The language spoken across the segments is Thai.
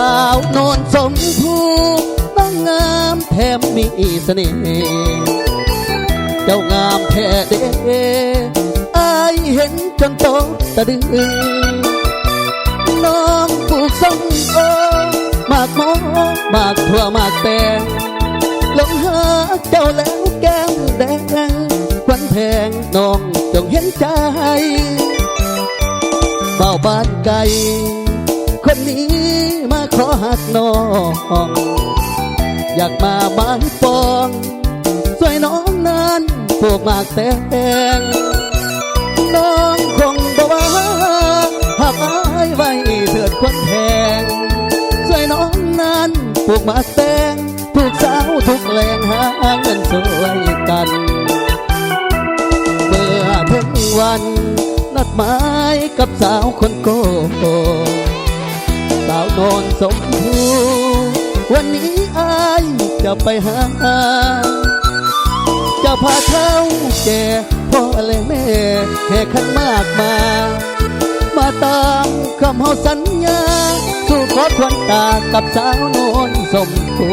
าวโนนสมภูต้องงามแถมมีเสน่ห์เจ้างามแท้เด้อายเห็นจนโตตะดึงน้องปลูกส้มโอมากโมมากทั่วมากแตงลงหาเจ้าแล้วแก้มแดงควันแพงน้องจงเห็นใจเบาบ้านไกลคนนี้มาขอหักน้องอยากมาบ้านปองสวยน้องนั้นปลูกมากแตงน้องคงบอกว่าหักอายไว้เถิดควันแพงสวยน้องนั้นปลูกมากแตงทุกสาวทุกแรงหาเงินสวยกันเมื่อถึงวันนัดหมายกับสาวคนโกสาวโนนสมภูวันนี้อายจะไปหาจะพาเท้าแก่พ่อและแม่แห่ขันมากมาตามคำเฮาสัญญาสู่ขอทวนตากับสาวโนนสมภู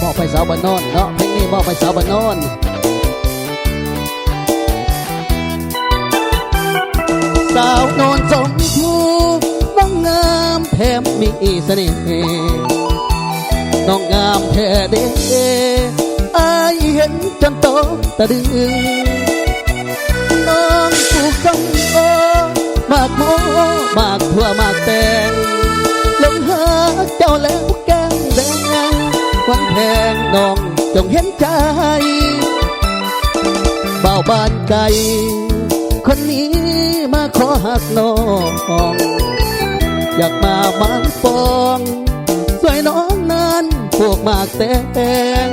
มอบไปสาวบ้านโนนเนาะเพลงนี้มอบไปสาวบ้านโนนสาวโนนสมภูน้องงามแถมมีเสน่ห์น้องงามแท้เด้อายเห็นจนโตตะดึงน้องปลูกส้มโอมากโมมากทั่วมากแตงลงหาเจ้าแล้วแก้มแดงควันแพงน้องจงเห็นใจเบาบ้านไกลคนนี้มาขอหักน้องอยากมาบ้านปองสวยน้องนั้นพวกมากแตง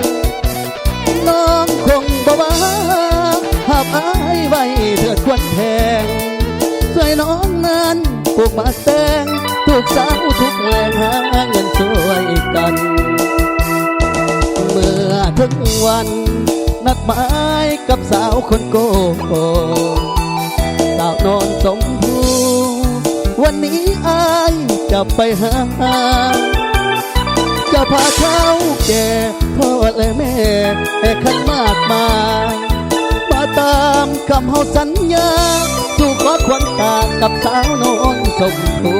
น้องคงบอกว่าหักอายไว้เถิดควันแพงสวยน้องนั้นพวกมากแตงทุกสาวทุกแรงหาเงินสวยกันเมื่อถึงวันนัดหมายกับสาวคนโกสาวโนนสมภูวันนี้อายจะไปหาจะพาเท้าแก่พ่อและแม่ขันมากมาตามคำเฮาสัญญาสู่ขอควันตากับสาวโนนสมภู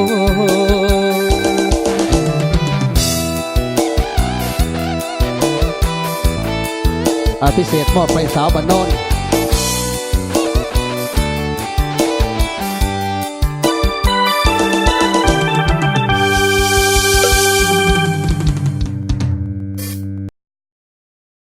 พิเศษมอบไปสาวบ้านโนน